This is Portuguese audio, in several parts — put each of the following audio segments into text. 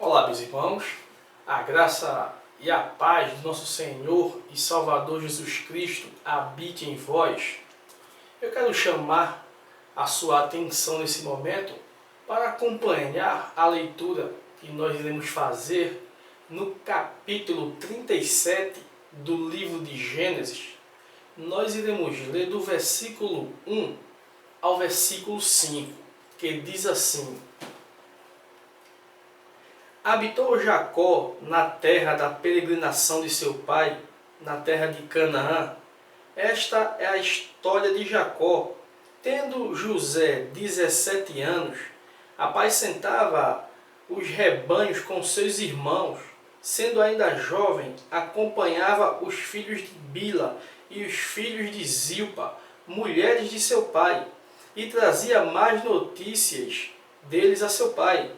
Olá, meus irmãos, a graça e a paz do nosso Senhor e Salvador Jesus Cristo habite em vós. Eu quero chamar a sua atenção nesse momento para acompanhar a leitura que nós iremos fazer no capítulo 37 do livro de Gênesis. Nós iremos ler do versículo 1 ao versículo 5, que diz assim: Habitou Jacó na terra da peregrinação de seu pai, na terra de Canaã. Esta é a história de Jacó. Tendo José 17 anos, apacentava os rebanhos com seus irmãos. Sendo ainda jovem, acompanhava os filhos de Bila e os filhos de Zilpa, mulheres de seu pai, e trazia mais notícias deles a seu pai.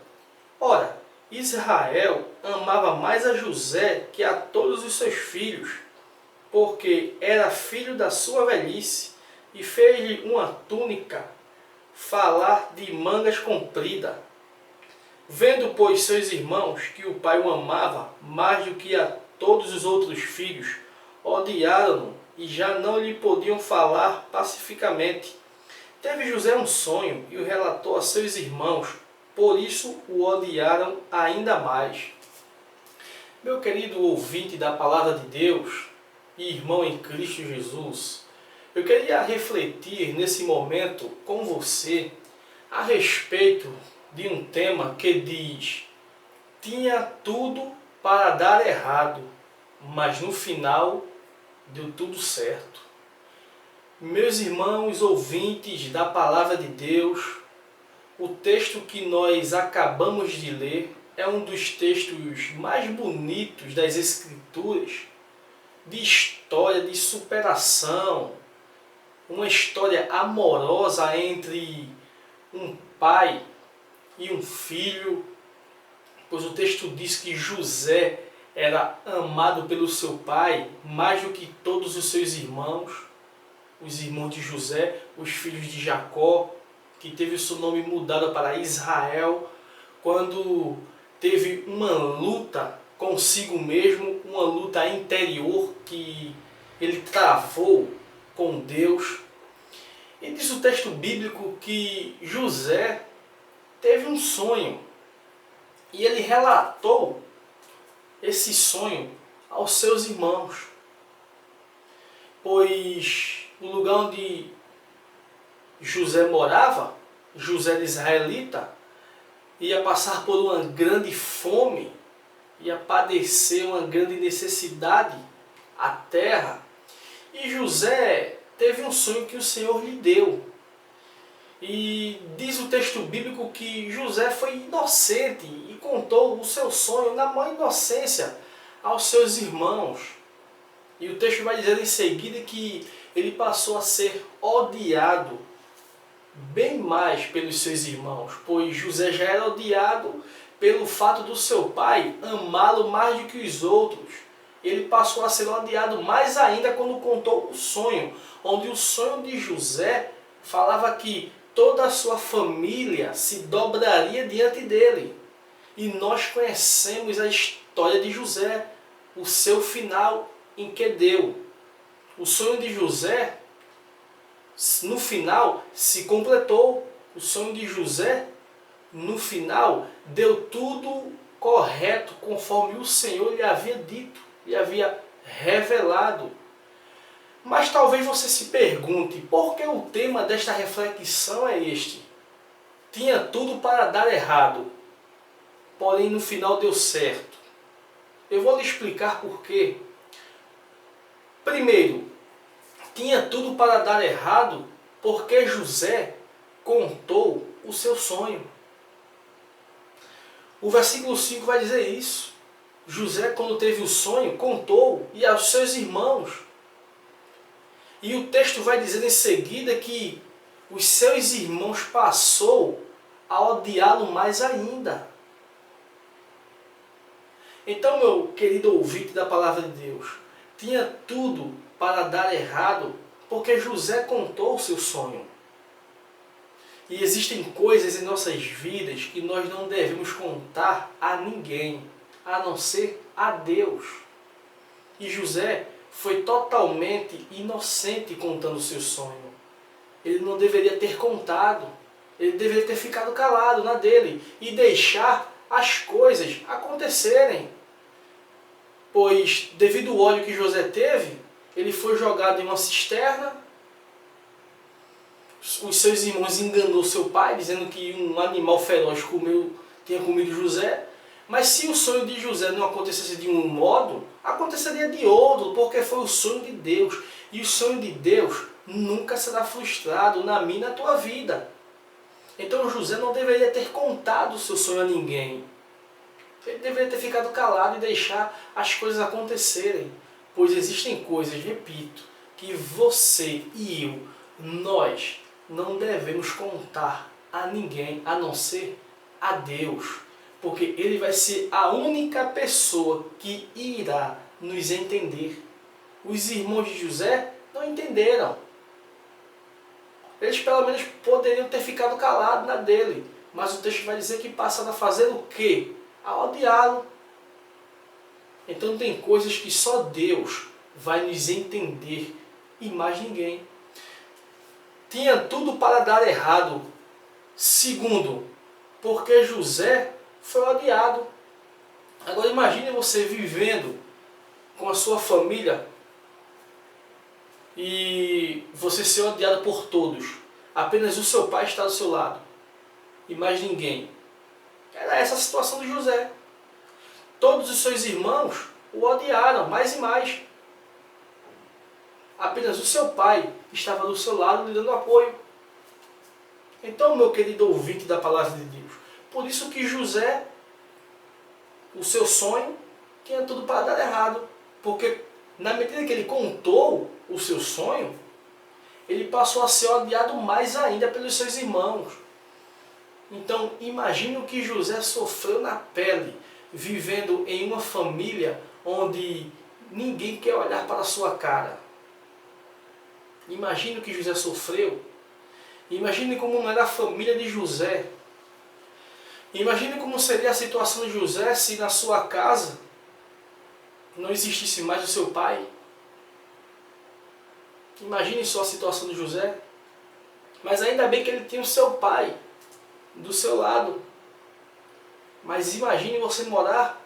Ora, Israel amava mais a José que a todos os seus filhos, porque era filho da sua velhice, e fez-lhe uma túnica falar de mangas comprida. Vendo, pois, seus irmãos que o pai o amava mais do que a todos os outros filhos, odiaram-no e já não lhe podiam falar pacificamente. Teve José um sonho e o relatou a seus irmãos, por isso o odiaram ainda mais. Meu querido ouvinte da Palavra de Deus e irmão em Cristo Jesus, eu queria refletir nesse momento com você a respeito de um tema que diz: tinha tudo para dar errado, mas no final deu tudo certo. Meus irmãos ouvintes da Palavra de Deus, o texto que nós acabamos de ler é um dos textos mais bonitos das Escrituras, de história, de superação, uma história amorosa entre um pai e um filho, pois o texto diz que José era amado pelo seu pai mais do que todos os seus irmãos, os irmãos de José, os filhos de Jacó, que teve o seu nome mudado para Israel, quando teve uma luta consigo mesmo, uma luta interior que ele travou com Deus. E diz o texto bíblico que José teve um sonho e ele relatou esse sonho aos seus irmãos, pois o lugar onde José morava, José era israelita, ia passar por uma grande fome, ia padecer uma grande necessidade, a terra. E José teve um sonho que o Senhor lhe deu. E diz o texto bíblico que José foi inocente e contou o seu sonho na maior inocência aos seus irmãos. E o texto vai dizer em seguida que ele passou a ser odiado bem mais pelos seus irmãos, pois José já era odiado pelo fato do seu pai amá-lo mais do que os outros. Ele passou a ser odiado mais ainda quando contou o sonho, onde o sonho de José falava que toda a sua família se dobraria diante dele. E nós conhecemos a história de José, o seu final em que deu. O sonho de José, no final, se completou. O sonho de José, no final, deu tudo correto, conforme o Senhor lhe havia dito, lhe havia revelado. Mas talvez você se pergunte, por que o tema desta reflexão é este? Tinha tudo para dar errado, porém no final deu certo. Eu vou lhe explicar por quê. Primeiro, tinha tudo para dar errado porque José contou o seu sonho. O versículo 5 vai dizer isso. José, quando teve o sonho, contou e aos seus irmãos. E o texto vai dizer em seguida que os seus irmãos passou a odiá-lo mais ainda. Então, meu querido ouvinte da Palavra de Deus, tinha tudo para dar errado porque José contou o seu sonho. E existem coisas em nossas vidas que nós não devemos contar a ninguém, a não ser a Deus. E José foi totalmente inocente contando o seu sonho. Ele não deveria ter contado. Ele deveria ter ficado calado na dele e deixar as coisas acontecerem. Pois, devido ao ódio que José teve, ele foi jogado em uma cisterna. Os seus irmãos enganou seu pai, dizendo que um animal feroz tinha comido José. Mas se o sonho de José não acontecesse de um modo, aconteceria de outro, porque foi o sonho de Deus. E o sonho de Deus nunca será frustrado na minha e na tua vida. Então José não deveria ter contado o seu sonho a ninguém. Ele deveria ter ficado calado e deixar as coisas acontecerem. Pois existem coisas, repito, que você e eu, nós, não devemos contar a ninguém, a não ser a Deus. Porque Ele vai ser a única pessoa que irá nos entender. Os irmãos de José não entenderam. Eles pelo menos poderiam ter ficado calados na dele. Mas o texto vai dizer que passaram a fazer o quê? A odiá-lo. Então tem coisas que só Deus vai nos entender e mais ninguém. Tinha tudo para dar errado. Segundo, porque José foi odiado. Agora imagine você vivendo com a sua família e você ser odiado por todos. Apenas o seu pai está do seu lado e mais ninguém. Era essa a situação de José. Todos os seus irmãos o odiaram mais e mais. Apenas o seu pai estava do seu lado lhe dando apoio. Então, meu querido ouvinte da palavra de Deus, por isso que José, o seu sonho, tinha tudo para dar errado. Porque na medida que ele contou o seu sonho, ele passou a ser odiado mais ainda pelos seus irmãos. Então, imagine o que José sofreu na pele, vivendo em uma família onde ninguém quer olhar para a sua cara. Imagine o que José sofreu. Imagine como não era a família de José. Imagine como seria a situação de José se na sua casa não existisse mais o seu pai. Imagine só a situação de José. Mas ainda bem que ele tinha o seu pai do seu lado. Mas imagine você morar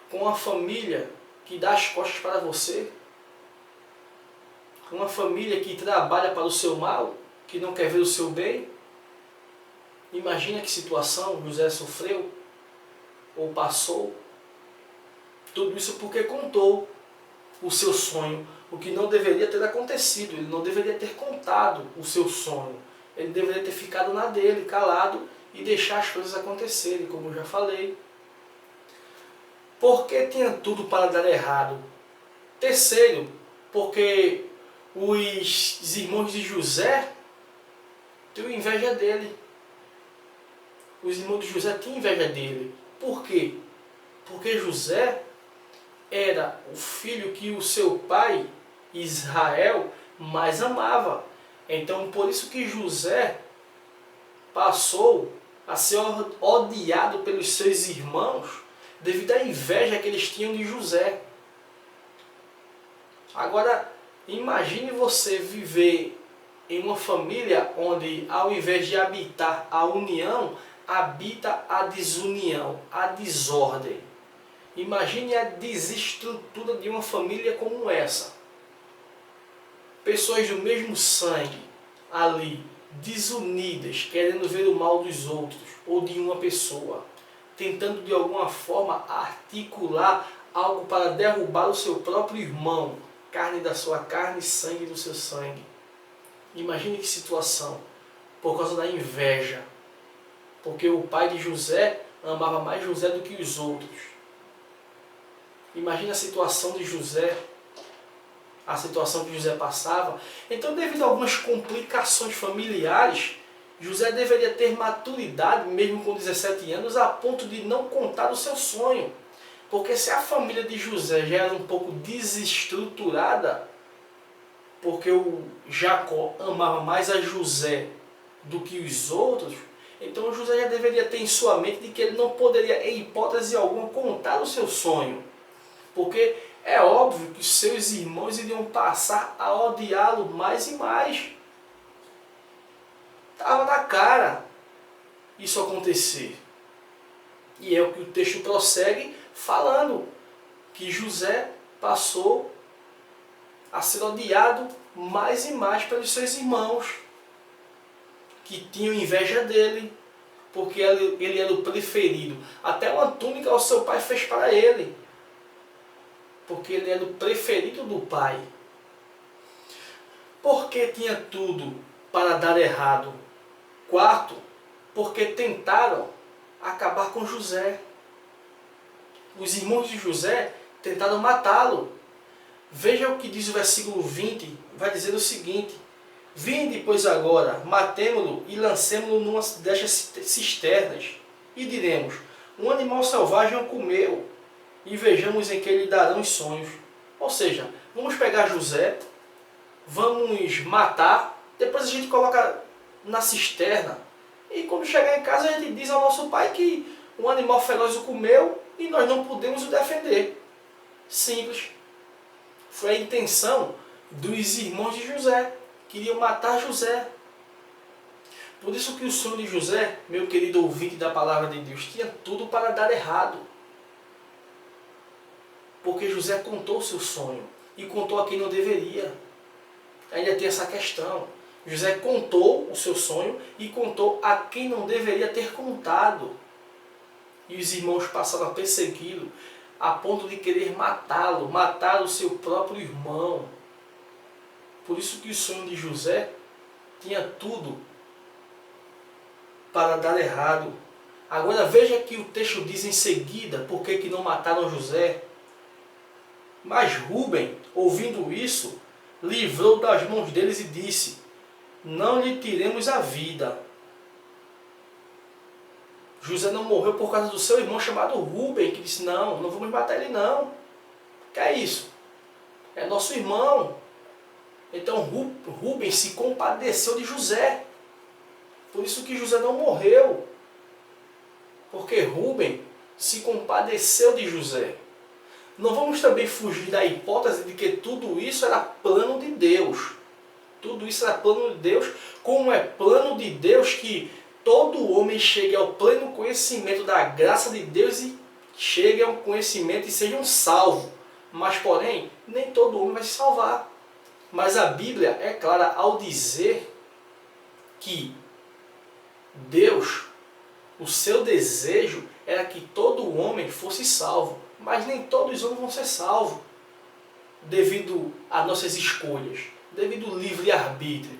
com uma família que dá as costas para você. Uma família que trabalha para o seu mal, que não quer ver o seu bem. Imagina que situação José sofreu ou passou. Tudo isso porque contou o seu sonho, o que não deveria ter acontecido. Ele não deveria ter contado o seu sonho. Ele deveria ter ficado na dele, calado, e deixar as coisas acontecerem, como eu já falei. Porque tinha tudo para dar errado. Terceiro, porque os irmãos de José tinham inveja dele. Os irmãos de José tinham inveja dele. Por quê? Porque José era o filho que o seu pai, Israel, mais amava. Então, por isso que José passou a ser odiado pelos seus irmãos, devido à inveja que eles tinham de José. Agora, imagine você viver em uma família onde, ao invés de habitar a união, habita a desunião, a desordem. Imagine a desestrutura de uma família como essa. Pessoas do mesmo sangue ali, desunidas, querendo ver o mal dos outros ou de uma pessoa, tentando de alguma forma articular algo para derrubar o seu próprio irmão, carne da sua carne, sangue do seu sangue. Imagine que situação, por causa da inveja, porque o pai de José amava mais José do que os outros. Imagine a situação de José, a situação que José passava. Então, devido a algumas complicações familiares, José deveria ter maturidade, mesmo com 17 anos, a ponto de não contar o seu sonho. Porque se a família de José já era um pouco desestruturada, porque o Jacó amava mais a José do que os outros, então José já deveria ter em sua mente de que ele não poderia, em hipótese alguma, contar o seu sonho. Porque é óbvio que seus irmãos iriam passar a odiá-lo mais e mais. Estava na cara isso acontecer. E é o que o texto prossegue falando, que José passou a ser odiado mais e mais pelos seus irmãos, que tinham inveja dele, porque ele era o preferido. Até uma túnica o seu pai fez para ele, porque ele era o preferido do pai. Porque tinha tudo para dar errado. Quarto, porque tentaram acabar com José. Os irmãos de José tentaram matá-lo. Veja o que diz o versículo 20, vai dizer o seguinte: vinde, pois agora, matemo-lo e lancemo-lo numa destas cisternas, e diremos, um animal selvagem o comeu, e vejamos em que lhe darão os sonhos. Ou seja, vamos pegar José, vamos matar, depois a gente coloca na cisterna, e quando chegar em casa a gente diz ao nosso pai que um animal feroz o comeu e nós não podemos o defender. Simples. Foi a intenção dos irmãos de José. Queriam matar José. Por isso que o sonho de José, meu querido ouvinte da palavra de Deus, tinha tudo para dar errado. Porque José contou o seu sonho e contou a quem não deveria. Ainda tem essa questão. José contou o seu sonho e contou a quem não deveria ter contado. E os irmãos passaram a persegui-lo a ponto de querer matá-lo, matar o seu próprio irmão. Por isso que o sonho de José tinha tudo para dar errado. Agora veja que o texto diz em seguida por que não mataram José. Mas Rúben, ouvindo isso, livrou das mãos deles e disse, não lhe tiremos a vida. José não morreu por causa do seu irmão chamado Rúben, que disse, não vamos matar ele não. Que é isso? É nosso irmão. Então Rúben se compadeceu de José. Por isso que José não morreu. Porque Rúben se compadeceu de José. Não vamos também fugir da hipótese de que tudo isso era plano de Deus. Tudo isso era plano de Deus, como é plano de Deus que todo homem chegue ao pleno conhecimento da graça de Deus e chegue ao conhecimento e seja um salvo. Mas, porém, nem todo homem vai se salvar. Mas a Bíblia é clara ao dizer que Deus, o seu desejo era que todo homem fosse salvo. Mas nem todos os homens vão ser salvos devido às nossas escolhas, devido ao livre-arbítrio.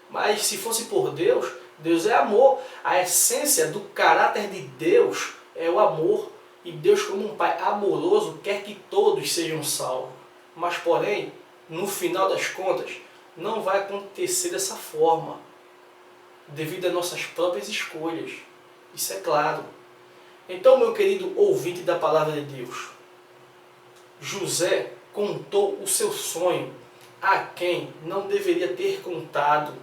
Mas se fosse por Deus, Deus é amor. A essência do caráter de Deus é o amor. E Deus, como um Pai amoroso, quer que todos sejam salvos. Mas, porém, no final das contas, não vai acontecer dessa forma, devido às nossas próprias escolhas. Isso é claro. Então, meu querido ouvinte da palavra de Deus, José contou o seu sonho a quem não deveria ter contado.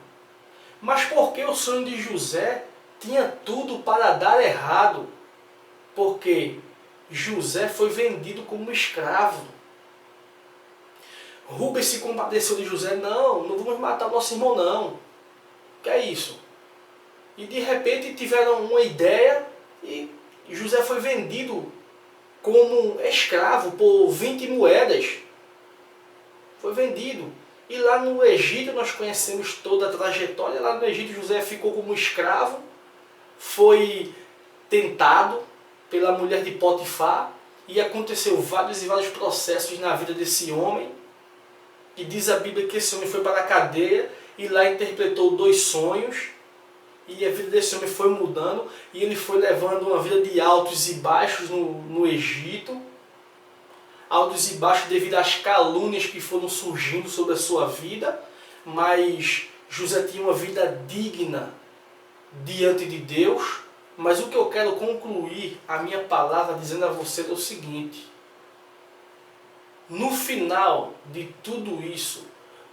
Mas por que o sonho de José tinha tudo para dar errado? Porque José foi vendido como escravo. Rúben se compadeceu de José, não vamos matar nosso irmão não. Que é isso? E de repente tiveram uma ideia e José foi vendido como escravo por 20 moedas. Foi vendido. E lá no Egito nós conhecemos toda a trajetória. Lá no Egito José ficou como escravo. Foi tentado pela mulher de Potifar. E aconteceu vários e vários processos na vida desse homem. E diz a Bíblia que esse homem foi para a cadeia. E lá interpretou 2 sonhos. E a vida desse homem foi mudando, e ele foi levando uma vida de altos e baixos no Egito. Altos e baixos devido às calúnias que foram surgindo sobre a sua vida. Mas José tinha uma vida digna diante de Deus. Mas o que eu quero concluir a minha palavra dizendo a você é o seguinte. No final de tudo isso,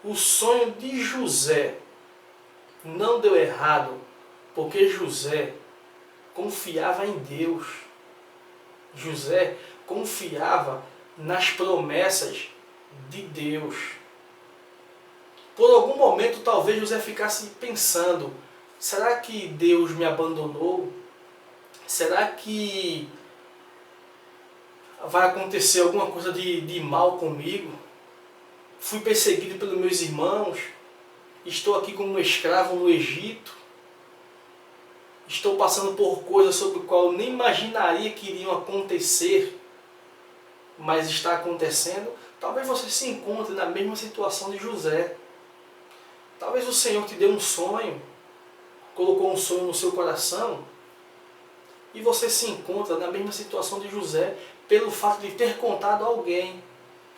o sonho de José não deu errado Porque José confiava em Deus. José confiava nas promessas de Deus. Por algum momento, talvez José ficasse pensando: será que Deus me abandonou? Será que vai acontecer alguma coisa de mal comigo? Fui perseguido pelos meus irmãos? Estou aqui como um escravo no Egito? Estou passando por coisas sobre as quais eu nem imaginaria que iriam acontecer, mas está acontecendo? Talvez você se encontre na mesma situação de José. Talvez o Senhor te dê um sonho, colocou um sonho no seu coração, e você se encontra na mesma situação de José pelo fato de ter contado a alguém.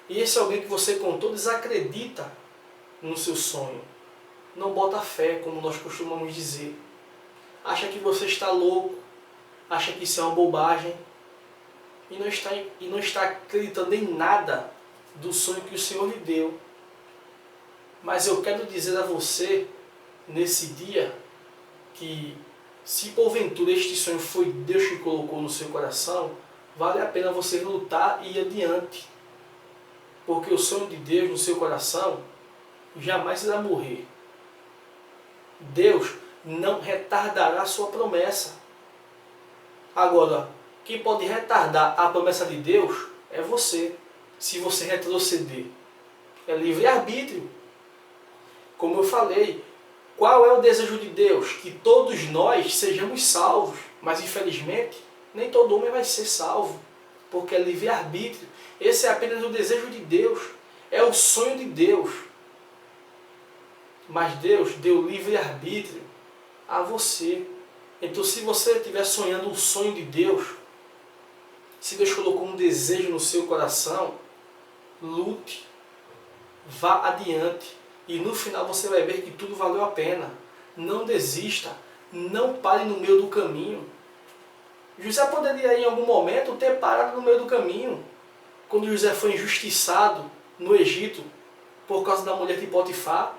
E esse alguém que você contou desacredita no seu sonho. Não bota fé, como nós costumamos dizer. Acha que você está louco, acha que isso é uma bobagem, e não está acreditando em nada do sonho que o Senhor lhe deu. Mas eu quero dizer a você, nesse dia, que se porventura este sonho foi Deus que colocou no seu coração, vale a pena você lutar e ir adiante. Porque o sonho de Deus no seu coração jamais irá morrer. Deus não retardará a sua promessa. Agora, quem pode retardar a promessa de Deus é você, se você retroceder. É livre-arbítrio. Como eu falei, qual é o desejo de Deus? Que todos nós sejamos salvos. Mas infelizmente, nem todo homem vai ser salvo, porque é livre-arbítrio. Esse é apenas o desejo de Deus, é o sonho de Deus. Mas Deus deu livre-arbítrio a você. Então, se você estiver sonhando um sonho de Deus, se Deus colocou um desejo no seu coração, lute, vá adiante. E no final você vai ver que tudo valeu a pena. Não desista, não pare no meio do caminho. José poderia em algum momento ter parado no meio do caminho. Quando José foi injustiçado no Egito por causa da mulher de Potifar,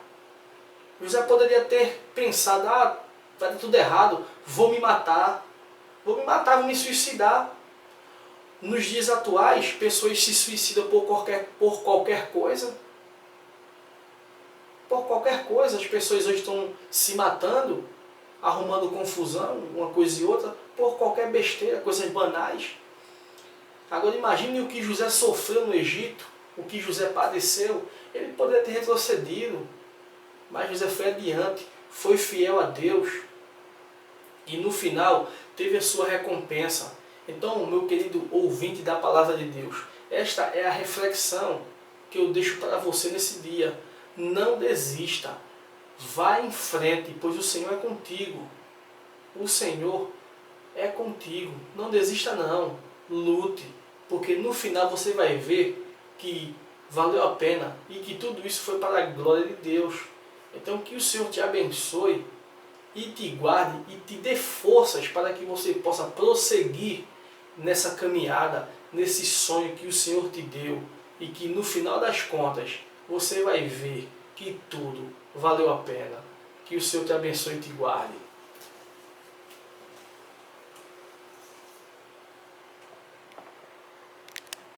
José poderia ter pensado: vai dar tudo errado, vou me matar, vou me suicidar. Nos dias atuais, pessoas se suicidam por qualquer coisa. Por qualquer coisa, as pessoas hoje estão se matando, arrumando confusão, uma coisa e outra, por qualquer besteira, coisas banais. Agora imagine o que José sofreu no Egito, o que José padeceu. Ele poderia ter retrocedido, mas José foi adiante, foi fiel a Deus, e no final teve a sua recompensa. Então, meu querido ouvinte da Palavra de Deus, esta é a reflexão que eu deixo para você nesse dia. Não desista, vá em frente, pois o Senhor é contigo. O Senhor é contigo. Não desista não, lute, porque no final você vai ver que valeu a pena e que tudo isso foi para a glória de Deus. Então que o Senhor te abençoe e te guarde e te dê forças para que você possa prosseguir nessa caminhada, nesse sonho que o Senhor te deu, e que no final das contas você vai ver que tudo valeu a pena. Que o Senhor te abençoe e te guarde.